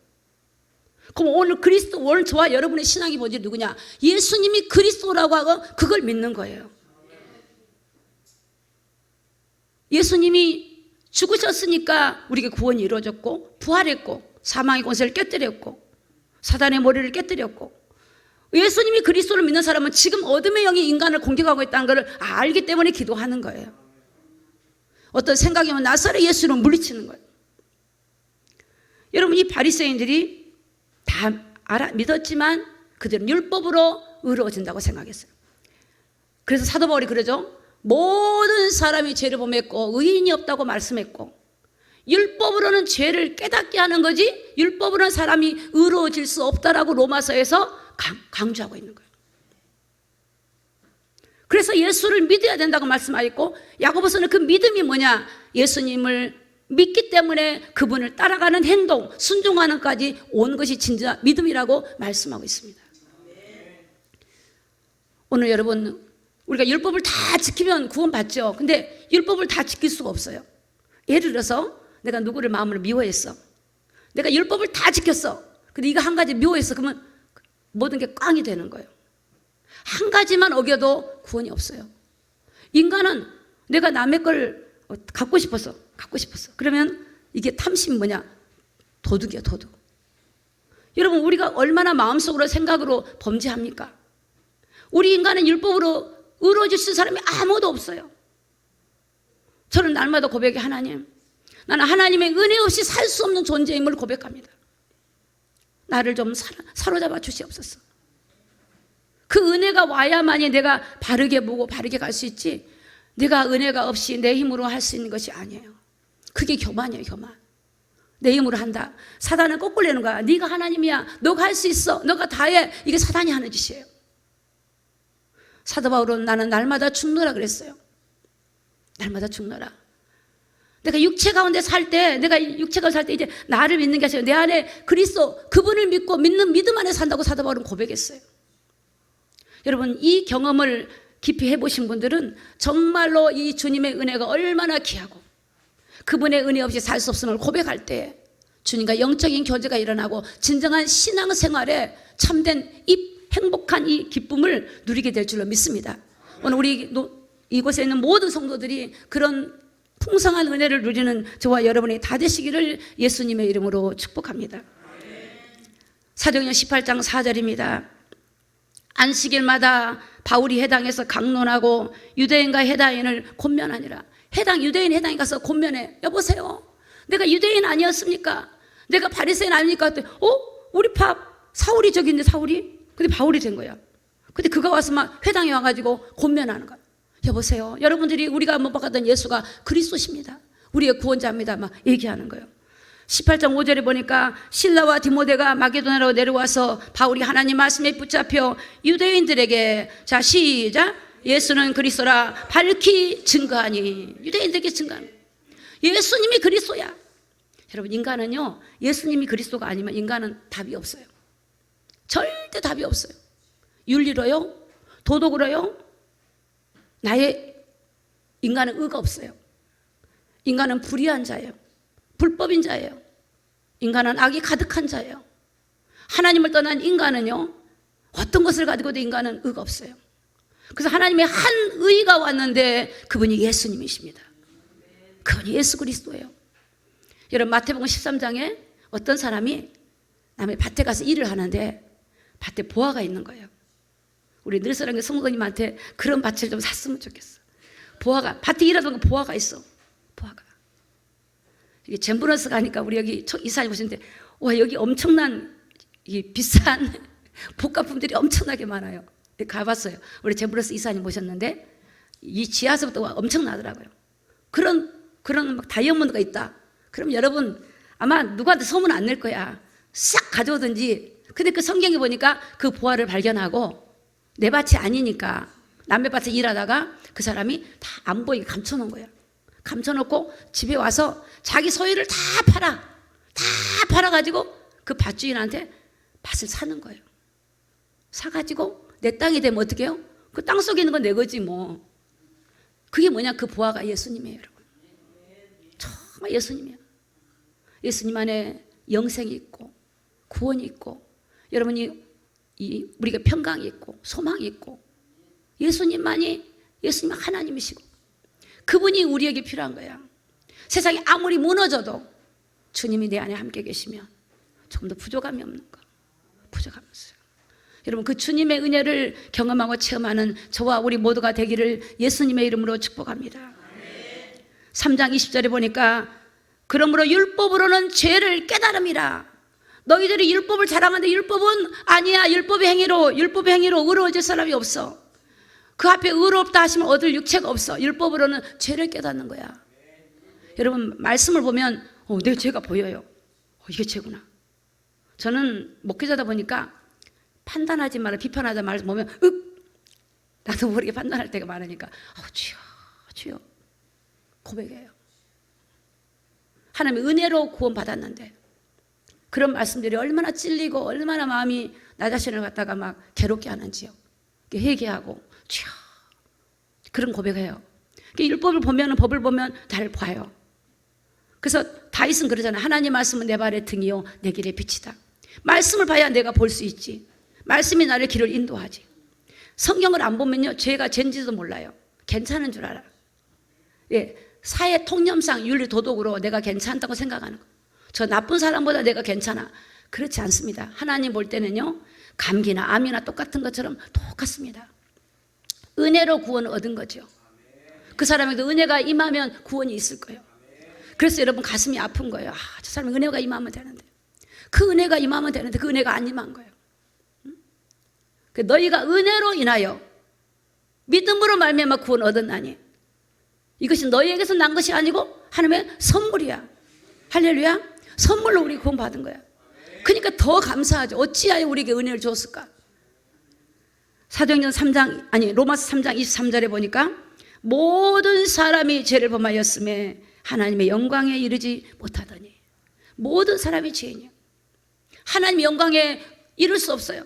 그럼 오늘 그리스도, 오늘 저와 여러분의 신앙의 본질이 누구냐? 예수님이 그리스도라고 하고 그걸 믿는 거예요. 예수님이 죽으셨으니까 우리에게 구원이 이루어졌고, 부활했고, 사망의 권세를 깨뜨렸고, 사단의 머리를 깨뜨렸고, 예수님이 그리스도를 믿는 사람은 지금 어둠의 영이 인간을 공격하고 있다는 것을 알기 때문에 기도하는 거예요. 어떤 생각이 오면 나사렛 예수를 물리치는 거예요. 여러분, 이 바리새인들이 다 믿었지만 그들은 율법으로 의로워진다고 생각했어요. 그래서 사도 바울이 그러죠. 모든 사람이 죄를 범했고 의인이 없다고 말씀했고, 율법으로는 죄를 깨닫게 하는 거지 율법으로는 사람이 의로워질 수 없다라고 로마서에서 강조하고 있는 거예요. 그래서 예수를 믿어야 된다고 말씀하셨고, 야고보서는 그 믿음이 뭐냐? 예수님을 믿기 때문에 그분을 따라가는 행동, 순종하는 것까지 온 것이 진짜 믿음이라고 말씀하고 있습니다. 오늘 여러분, 우리가 율법을 다 지키면 구원받죠. 근데 율법을 다 지킬 수가 없어요. 예를 들어서 내가 누구를 마음으로 미워했어. 내가 율법을 다 지켰어. 근데 이거 한 가지 미워했어. 그러면 모든 게 꽝이 되는 거예요. 한 가지만 어겨도 구원이 없어요. 인간은 내가 남의 걸 갖고 싶었어. 그러면 이게 탐심이 뭐냐? 도둑이야, 도둑. 여러분, 우리가 얼마나 마음속으로 생각으로 범죄합니까? 우리 인간은 율법으로 의로워질 수 있는 사람이 아무도 없어요. 저는 날마다 고백해, 하나님, 나는 하나님의 은혜 없이 살 수 없는 존재임을 고백합니다. 나를 좀 사로잡아 주시옵소서. 그 은혜가 와야만이 내가 바르게 보고 바르게 갈 수 있지, 내가 은혜가 없이 내 힘으로 할 수 있는 것이 아니에요. 그게 교만이에요, 교만. 내 힘으로 한다. 사단은 거꾸로 내는 거야. 네가 하나님이야, 너가 할 수 있어, 너가 다 해. 이게 사단이 하는 짓이에요. 사도 바울은 나는 날마다 죽노라 그랬어요. 날마다 죽노라. 내가 육체 가운데 살 때, 내가 육체가 살 때 이제 나를 믿는 게 아니라 내 안에 그리스도, 그분을 믿고 믿는 믿음 안에 산다고 사도 바울은 고백했어요. 여러분, 이 경험을 깊이 해보신 분들은 정말로 이 주님의 은혜가 얼마나 귀하고 그분의 은혜 없이 살 수 없음을 고백할 때 주님과 영적인 교제가 일어나고 진정한 신앙생활에 참된 이 행복한 이 기쁨을 누리게 될 줄로 믿습니다. 오늘 우리 이곳에 있는 모든 성도들이 그런 풍성한 은혜를 누리는 저와 여러분이 다 되시기를 예수님의 이름으로 축복합니다. 사도행전 18장 4절입니다. 안식일마다 바울이 회당에서 강론하고 유대인과 해당인을 권면하니라. 유대인 해당에 가서 권면해. 여보세요, 내가 유대인 아니었습니까? 내가 바리새인 아닙니까? 우리 사울이 저기 있는데, 사울이? 근데 바울이 된 거야. 근데 그가 와서 막 회당에 와가지고 권면하는 거야. 여보세요, 여러분들이 우리가 못 박았던 예수가 그리스도십니다. 우리의 구원자입니다. 막 얘기하는 거예요. 18장 5절에 보니까 실라와 디모데가 마게도냐로 내려와서 바울이 하나님 말씀에 붙잡혀 유대인들에게, 자 시작, 예수는 그리스도라 밝히 증거하니. 유대인들에게 증거하니 예수님이 그리스도야. 여러분, 인간은요, 예수님이 그리스도가 아니면 인간은 답이 없어요. 절대 답이 없어요. 윤리로요, 도덕으로요, 인간은 의가 없어요. 인간은 불의한 자예요. 불법인 자예요. 인간은 악이 가득한 자예요. 하나님을 떠난 인간은요, 어떤 것을 가지고도 인간은 의가 없어요. 그래서 하나님의 한 의가 왔는데 그분이 예수님이십니다. 그분이 예수 그리스도예요. 여러분, 마태복음 13장에 어떤 사람이 남의 밭에 가서 일을 하는데 밭에 보화가 있는 거예요. 우리 늘사랑의 성도님한테 그런 밭을 좀 샀으면 좋겠어. 보화가, 밭에 일하던 거 보화가 있어. 보화가. 이게 젠브러스 가니까 우리 여기 이사님 오시는데, 와, 여기 엄청난 이 비싼 복가품들이 엄청나게 많아요. 가봤어요. 우리 젠브러스 이사님 오셨는데 이 지하서부터 엄청나더라고요. 그런 막 다이아몬드가 있다. 그럼 여러분 아마 누구한테 소문 안 낼 거야. 싹 가져오든지. 근데 그 성경에 보니까 그 보화를 발견하고 내 밭이 아니니까 남의 밭에 일하다가 그 사람이 다 안 보이게 감춰놓은 거야. 감춰놓고 집에 와서 자기 소유를 다 팔아가지고 그 밭주인한테 밭을 사는 거예요. 사가지고 내 땅이 되면 어떻게 해요? 그 땅 속에 있는 건 내 거지 뭐. 그게 뭐냐? 그 보화가 예수님이에요, 여러분. 정말 예수님이에요. 예수님 안에 영생이 있고 구원이 있고, 여러분이 우리가 평강이 있고 소망이 있고, 예수님 하나님이시고 그분이 우리에게 필요한 거야. 세상이 아무리 무너져도 주님이 내 안에 함께 계시면 조금 더 부족함이 없는 거. 부족함이 없어요. 여러분, 그 주님의 은혜를 경험하고 체험하는 저와 우리 모두가 되기를 예수님의 이름으로 축복합니다. 3장 20절에 보니까 그러므로 율법으로는 죄를 깨달음이라. 너희들이 율법을 자랑하는데 율법은 아니야. 율법의 행위로 의로워질 사람이 없어. 그 앞에 의롭다 하시면 얻을 육체가 없어. 율법으로는 죄를 깨닫는 거야. 여러분, 말씀을 보면 내 죄가 보여요. 이게 죄구나. 저는 목회자다 보니까 판단하지 마라, 비판하지 말아 보면 나도 모르게 판단할 때가 많으니까 주여 고백해요. 하나님의 은혜로 구원받았는데 그런 말씀들이 얼마나 찔리고 얼마나 마음이 나 자신을 갖다가 막 괴롭게 하는지요. 회개하고 주여, 그런 고백해요. 율법을 보면, 법을 보면 날 봐요. 그래서 다윗은 그러잖아요. 하나님 말씀은 내 발의 등이요 내 길의 빛이다. 말씀을 봐야 내가 볼 수 있지. 말씀이 나를 길을 인도하지. 성경을 안 보면요, 죄가 죄인지도 몰라요. 괜찮은 줄 알아. 예, 사회 통념상 윤리 도덕으로 내가 괜찮다고 생각하는 거. 저 나쁜 사람보다 내가 괜찮아. 그렇지 않습니다. 하나님 볼 때는요, 감기나 암이나 똑같은 것처럼 똑같습니다. 은혜로 구원을 얻은 거죠. 그 사람에게도 은혜가 임하면 구원이 있을 거예요. 그래서 여러분 가슴이 아픈 거예요. 저 사람이 은혜가 임하면 되는데, 그 은혜가 임하면 되는데 그 은혜가 안 임한 거예요. 너희가 은혜로 인하여 믿음으로 말미암아 구원 얻었나니 이것이 너희에게서 난 것이 아니고 하나님의 선물이야. 할렐루야. 선물로 우리 구원 받은 거야. 그러니까 더 감사하죠. 어찌하여 우리에게 은혜를 주었을까? 로마서 3장 23절에 보니까 모든 사람이 죄를 범하였음에 하나님의 영광에 이르지 못하더니. 모든 사람이 죄인이야. 하나님의 영광에 이룰 수 없어요.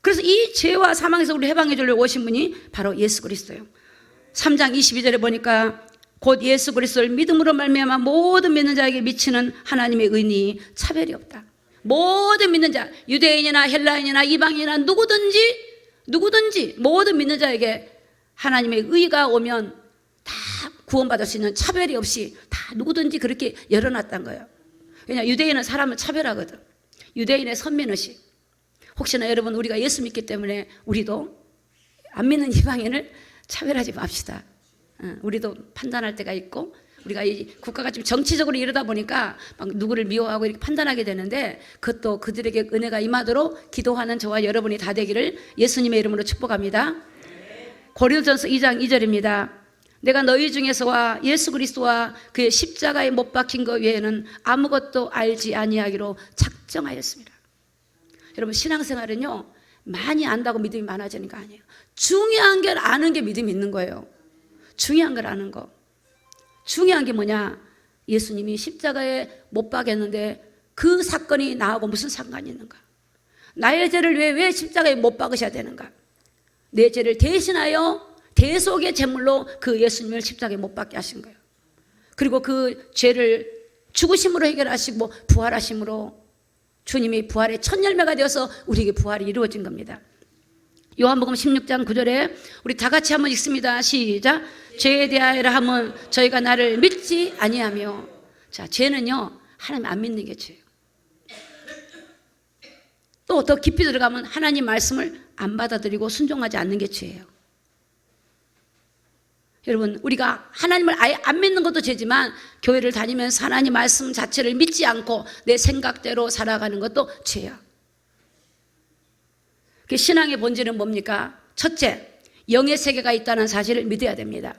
그래서 이 죄와 사망에서 우리 해방해 주려고 오신 분이 바로 예수 그리스도예요. 3장 22절에 보니까 곧 예수 그리스도를 믿음으로 말미암아 모든 믿는 자에게 미치는 하나님의 은혜니 차별이 없다. 모든 믿는 자, 유대인이나 헬라인이나 이방인이나 누구든지 모든 믿는 자에게 하나님의 의가 오면 다 구원받을 수 있는, 차별이 없이 다 누구든지 그렇게 열어놨다는 거예요. 왜냐, 유대인은 사람을 차별하거든. 유대인의 선민의식. 혹시나 여러분, 우리가 예수 믿기 때문에 우리도 안 믿는 이방인을 차별하지 맙시다. 우리도 판단할 때가 있고, 우리가 이 국가가 좀 정치적으로 이러다 보니까 막 누구를 미워하고 이렇게 판단하게 되는데, 그것도 그들에게 은혜가 임하도록 기도하는 저와 여러분이 다 되기를 예수님의 이름으로 축복합니다. 고린도전서 2장 2절입니다. 내가 너희 중에서와 예수 그리스도와 그의 십자가에 못 박힌 것 외에는 아무것도 알지 아니하기로 작정하였습니다. 여러분, 신앙생활은요, 많이 안다고 믿음이 많아지는 거 아니에요. 중요한 걸 아는 게 믿음이 있는 거예요. 중요한 걸 아는 거. 중요한 게 뭐냐? 예수님이 십자가에 못 박였는데 그 사건이 나하고 무슨 상관이 있는가? 나의 죄를 왜 십자가에 못 박으셔야 되는가? 내 죄를 대신하여 대속의 제물로 그 예수님을 십자가에 못 박게 하신 거예요. 그리고 그 죄를 죽으심으로 해결하시고 부활하심으로 주님이 부활의 첫 열매가 되어서 우리에게 부활이 이루어진 겁니다. 요한복음 16장 9절에 우리 다 같이 한번 읽습니다. 시작. 죄에 대하여라 하면 저희가 나를 믿지 아니하며. 자, 죄는요 하나님 안 믿는 게 죄예요. 또 더 깊이 들어가면 하나님 말씀을 안 받아들이고 순종하지 않는 게 죄예요. 여러분, 우리가 하나님을 아예 안 믿는 것도 죄지만 교회를 다니면서 하나님 말씀 자체를 믿지 않고 내 생각대로 살아가는 것도 죄야. 그 신앙의 본질은 뭡니까? 첫째, 영의 세계가 있다는 사실을 믿어야 됩니다.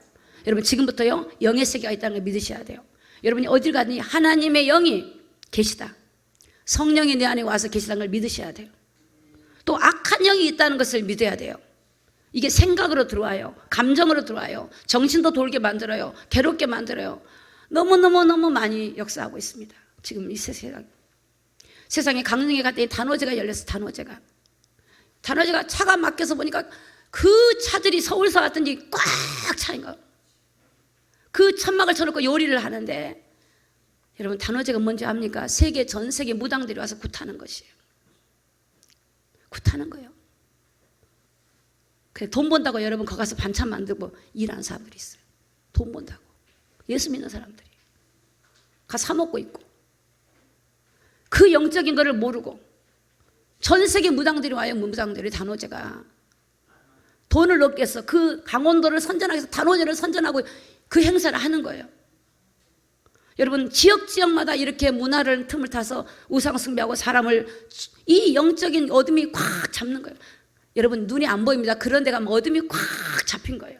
여러분, 지금부터요 영의 세계가 있다는 걸 믿으셔야 돼요. 여러분이 어딜 가든지 하나님의 영이 계시다, 성령이 내 안에 와서 계시다는 걸 믿으셔야 돼요. 또 악한 영이 있다는 것을 믿어야 돼요. 이게 생각으로 들어와요. 감정으로 들어와요. 정신도 돌게 만들어요. 괴롭게 만들어요. 너무너무 많이 역사하고 있습니다. 지금 이 세상에 강릉에 갔더니 단오제가 열렸어. 단오제가 차가 막혀서 보니까 그 차들이 서울서 왔든지 꽉 차인 거예요. 그 천막을 쳐놓고 요리를 하는데, 여러분 단오제가 뭔지 압니까? 전 세계 무당들이 와서 굿하는 것이에요. 굿하는 거예요. 그래, 돈 번다고 여러분 거기 가서 반찬 만들고 일하는 사람들이 있어요. 돈 번다고. 예수 믿는 사람들이 가서 사 먹고 있고, 그 영적인 거를 모르고 전 세계 무당들이 와요. 무당들이 단오제가 돈을 얻기 위해서 그 강원도를 선전하기 위해서 단오제를 선전하고 그 행사를 하는 거예요. 여러분, 지역마다 이렇게 문화를 틈을 타서 우상 숭배하고 사람을, 이 영적인 어둠이 꽉 잡는 거예요. 여러분, 눈이 안 보입니다. 그런 데 가면 어둠이 꽉 잡힌 거예요.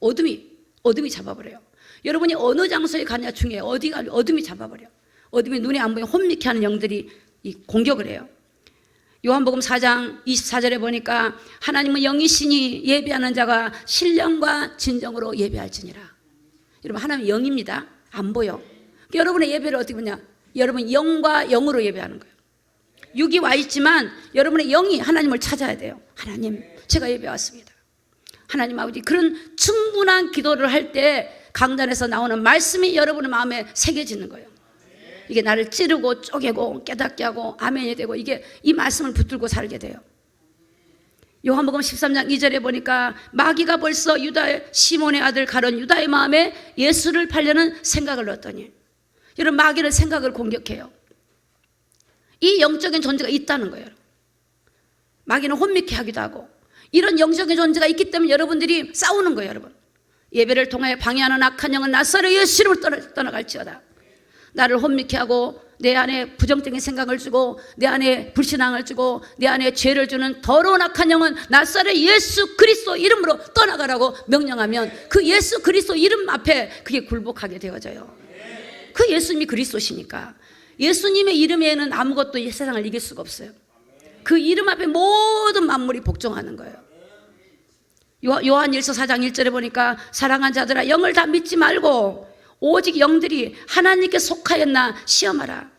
어둠이 잡아버려요. 여러분이 어느 장소에 가냐 중요해요. 어디 가면 어둠이 잡아버려요. 어둠이 눈에 안 보이면 혼미케 하는 영들이 공격을 해요. 요한복음 4장 24절에 보니까 하나님은 영이시니 예배하는 자가 신령과 진정으로 예배할지니라. 여러분, 하나님은 영입니다. 안 보여. 여러분의 예배를 어떻게 보냐? 여러분 영과 영으로 예배하는 거예요. 육이 와 있지만 여러분의 영이 하나님을 찾아야 돼요. 하나님, 제가 예배 왔습니다. 하나님 아버지, 그런 충분한 기도를 할 때 강단에서 나오는 말씀이 여러분의 마음에 새겨지는 거예요. 이게 나를 찌르고 쪼개고 깨닫게 하고 아멘이 되고, 이게 이 말씀을 붙들고 살게 돼요. 요한복음 13장 2절에 보니까 마귀가 벌써 시몬의 아들 가룟 유다의 마음에 예수를 팔려는 생각을 넣었더니, 여러분, 마귀는 생각을 공격해요. 이 영적인 존재가 있다는 거예요. 마귀는 혼미케 하기도 하고, 이런 영적인 존재가 있기 때문에 여러분들이 싸우는 거예요. 여러분, 예배를 통해 방해하는 악한 영은 나사렛 예수 이름으로 떠나갈지어다. 나를 혼미케 하고 내 안에 부정적인 생각을 주고 내 안에 불신앙을 주고 내 안에 죄를 주는 더러운 악한 영은 나사렛 예수 그리스도 이름으로 떠나가라고 명령하면 그 예수 그리스도 이름 앞에 그게 굴복하게 되어져요. 그 예수님이 그리스도시니까. 예수님의 이름에는 아무것도 이 세상을 이길 수가 없어요. 그 이름 앞에 모든 만물이 복종하는 거예요. 요한일서 4장 1절에 보니까 사랑한 자들아, 영을 다 믿지 말고 오직 영들이 하나님께 속하였나 시험하라.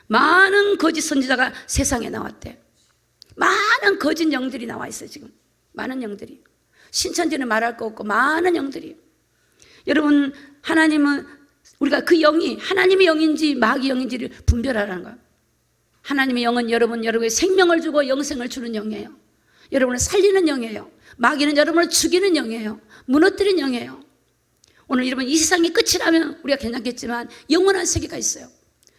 많은 거짓 선지자가 세상에 나왔대. 많은 거짓 영들이 나와 있어요. 지금 많은 영들이, 신천지는 말할 거 없고 많은 영들이. 여러분, 하나님은 우리가 그 영이 하나님의 영인지 마귀 영인지를 분별하라는 거예요. 하나님의 영은 여러분의 생명을 주고 영생을 주는 영이에요. 여러분을 살리는 영이에요. 마귀는 여러분을 죽이는 영이에요. 무너뜨리는 영이에요. 오늘 여러분, 이 세상이 끝이라면 우리가 괜찮겠지만 영원한 세계가 있어요.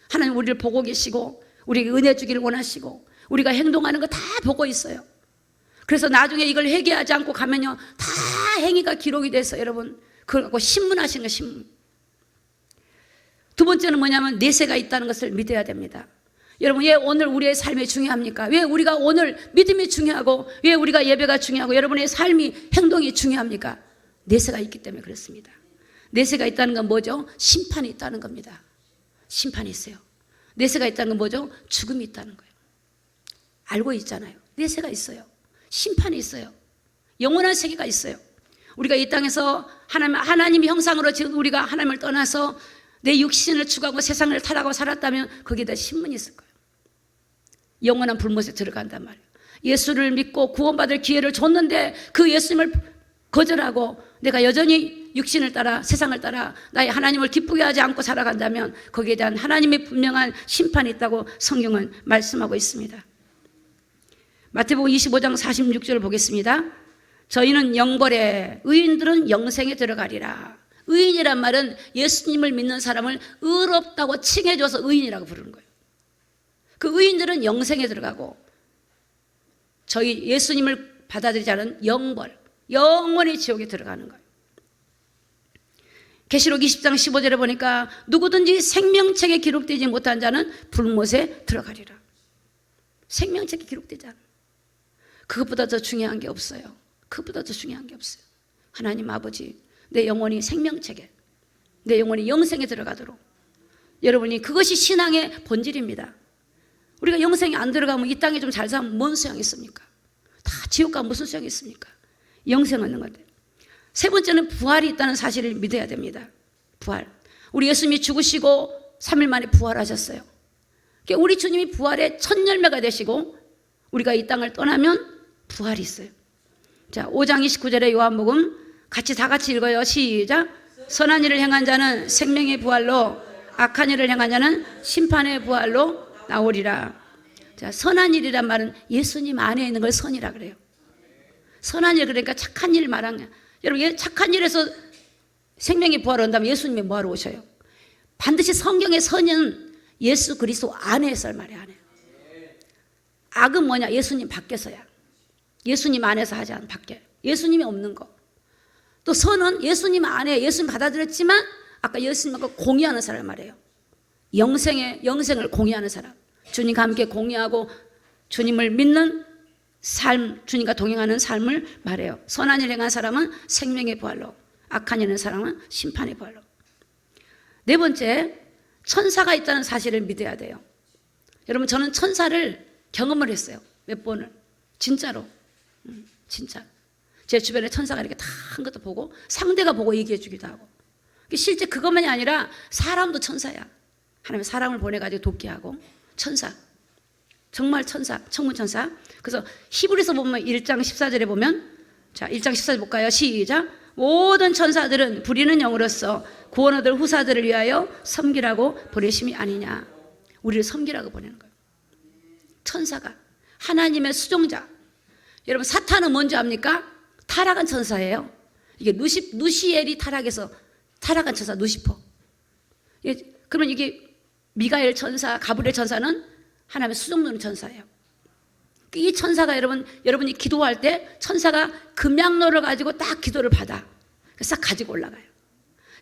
하나님 우리를 보고 계시고 우리에게 은혜 주기를 원하시고 우리가 행동하는 거 다 보고 있어요. 그래서 나중에 이걸 회개하지 않고 가면요, 다 행위가 기록이 돼서 여러분 그걸 갖고 신문하시는 거예요. 신문. 두 번째는 뭐냐면 내세가 있다는 것을 믿어야 됩니다. 여러분, 왜 오늘 우리의 삶이 중요합니까? 왜 우리가 오늘 믿음이 중요하고 왜 우리가 예배가 중요하고 여러분의 삶이, 행동이 중요합니까? 내세가 있기 때문에 그렇습니다. 내세가 있다는 건 뭐죠? 심판이 있다는 겁니다. 심판이 있어요. 내세가 있다는 건 뭐죠? 죽음이 있다는 거예요. 알고 있잖아요. 내세가 있어요. 심판이 있어요. 영원한 세계가 있어요. 우리가 이 땅에서 하나님의 형상으로 지금 우리가 하나님을 떠나서 내 육신을 추구하고 세상을 타락하고 살았다면 거기에다 신문이 있을 거예요. 영원한 불못에 들어간단 말이에요. 예수를 믿고 구원받을 기회를 줬는데 그 예수님을 거절하고 내가 여전히 육신을 따라 세상을 따라 나의 하나님을 기쁘게 하지 않고 살아간다면 거기에 대한 하나님의 분명한 심판이 있다고 성경은 말씀하고 있습니다. 마태복음 25장 46절을 보겠습니다. 저희는 영벌에 의인들은 영생에 들어가리라. 의인이란 말은 예수님을 믿는 사람을 의롭다고 칭해줘서 의인이라고 부르는 거예요. 그 의인들은 영생에 들어가고 저희 예수님을 받아들이지 않은 영벌, 영원히 지옥에 들어가는 거예요. 계시록 20장 15절에 보니까 누구든지 생명책에 기록되지 못한 자는 불못에 들어가리라. 생명책에 기록되지 않아. 그것보다 더 중요한 게 없어요. 그것보다 더 중요한 게 없어요. 하나님 아버지, 내 영혼이 생명책에, 내 영혼이 영생에 들어가도록. 여러분이 그것이 신앙의 본질입니다. 우리가 영생에 안 들어가면 이 땅에 좀 잘 살면 뭔 소용이 있습니까? 다 지옥 가면 무슨 소용이 있습니까? 영생 얻는 건데. 세 번째는 부활이 있다는 사실을 믿어야 됩니다. 부활. 우리 예수님이 죽으시고 3일 만에 부활하셨어요. 우리 주님이 부활의 첫 열매가 되시고 우리가 이 땅을 떠나면 부활이 있어요. 자, 5장 29절의 요한복음 다 같이 읽어요. 시작. 선한 일을 행한 자는 생명의 부활로, 악한 일을 행한 자는 심판의 부활로 나오리라. 자, 선한 일이란 말은 예수님 안에 있는 걸 선이라 그래요. 선한 일, 그러니까 착한 일 말하는 거야. 여러분, 착한 일에서 생명의 부활을 온다면 예수님이 뭐하러 오셔요? 반드시 성경의 선은 예수 그리스도 안에서 말이야, 안에. 악은 뭐냐? 예수님 밖에서야. 예수님 안에서 하지 않아, 밖에. 예수님이 없는 거. 또 선은 예수님 안에, 예수님 받아들였지만 아까 예수님과 공유하는 사람 말이에요. 영생을 공유하는 사람. 주님과 함께 공유하고 주님을 믿는 삶, 주님과 동행하는 삶을 말해요. 선한 일 행한 사람은 생명의 부활로, 악한 일 하는 사람은 심판의 부활로. 네 번째, 천사가 있다는 사실을 믿어야 돼요. 여러분, 저는 천사를 경험을 했어요. 몇 번을. 진짜로. 진짜. 제 주변에 천사가 이렇게 다 한 것도 보고 상대가 보고 얘기해 주기도 하고. 실제 그것만이 아니라 사람도 천사야. 하나님의 사람을 보내가지고 돕게 하고. 천사. 정말 천사, 천문천사. 그래서 히브리서 보면 1장 14절에 보면, 자, 1장 14절 볼까요? 시작. 모든 천사들은 부리는 영으로서 구원 얻을 후사들을 위하여 섬기라고 보내심이 아니냐. 우리를 섬기라고 보내는 거예요. 천사가 하나님의 수종자. 여러분, 사탄은 뭔지 압니까? 타락한 천사예요. 이게 누시엘이 타락해서 타락한 천사, 누시퍼. 그러면 이게 미가엘 천사, 가브리엘 천사는 하나님의 수종되는 천사예요. 이 천사가 여러분이 기도할 때 천사가 금양로를 가지고 딱 기도를 받아. 싹 가지고 올라가요.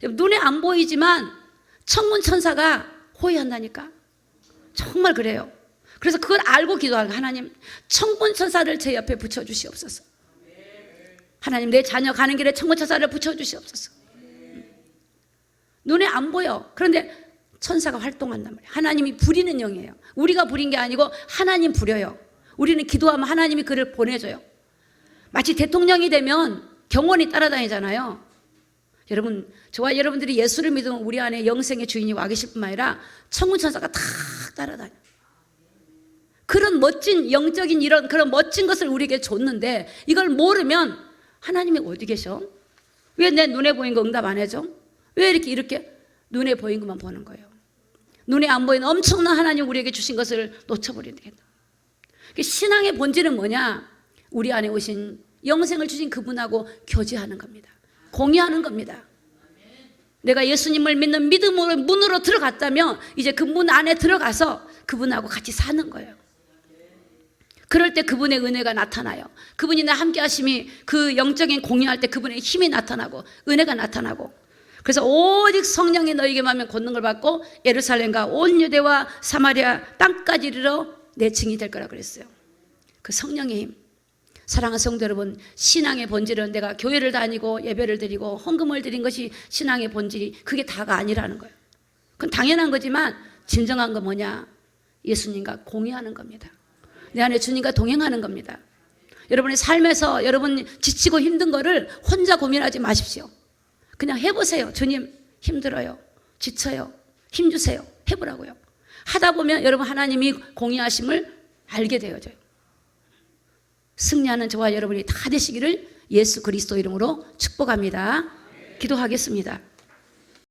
눈에 안 보이지만 천문 천사가 호위한다니까. 정말 그래요. 그래서 그걸 알고 기도하는 하나님, 천문 천사를 제 옆에 붙여주시옵소서. 하나님, 내 자녀 가는 길에 천문 천사를 붙여주시옵소서. 눈에 안 보여. 그런데 천사가 활동한단 말이에요. 하나님이 부리는 영이에요. 우리가 부린 게 아니고 하나님 부려요. 우리는 기도하면 하나님이 그를 보내줘요. 마치 대통령이 되면 경원이 따라다니잖아요. 여러분, 저와 여러분들이 예수를 믿으면 우리 안에 영생의 주인이 와 계실 뿐만 아니라 천군천사가 다 따라다녀. 그런 멋진 영적인 이런 그런 멋진 것을 우리에게 줬는데 이걸 모르면 하나님이 어디 계셔? 왜 내 눈에 보인 거 응답 안 해줘? 왜 이렇게 눈에 보인 것만 보는 거예요? 눈에 안 보이는 엄청난 하나님 우리에게 주신 것을 놓쳐버리겠다. 신앙의 본질은 뭐냐? 우리 안에 오신 영생을 주신 그분하고 교제하는 겁니다. 공유하는 겁니다. 내가 예수님을 믿는 믿음으로 문으로 들어갔다면 이제 그 문 안에 들어가서 그분하고 같이 사는 거예요. 그럴 때 그분의 은혜가 나타나요. 그분이 나 함께 하심이 그 영적인 공유할 때 그분의 힘이 나타나고 은혜가 나타나고, 그래서 오직 성령이 너희에게만 하면 권능을 받고 예루살렘과 온 유대와 사마리아 땅까지 이르러 내 증인이 될 거라고 그랬어요. 그 성령의 힘. 사랑하는 성도 여러분, 신앙의 본질은 내가 교회를 다니고 예배를 드리고 헌금을 드린 것이 신앙의 본질이 그게 다가 아니라는 거예요. 그건 당연한 거지만 진정한 건 뭐냐? 예수님과 공유하는 겁니다. 내 안에 주님과 동행하는 겁니다. 여러분의 삶에서 여러분 지치고 힘든 거를 혼자 고민하지 마십시오. 그냥 해보세요. 주님 힘들어요. 지쳐요. 힘주세요. 해보라고요. 하다 보면 여러분 하나님이 공유하심을 알게 되어져요. 승리하는 저와 여러분이 다 되시기를 예수 그리스도 이름으로 축복합니다. 기도하겠습니다.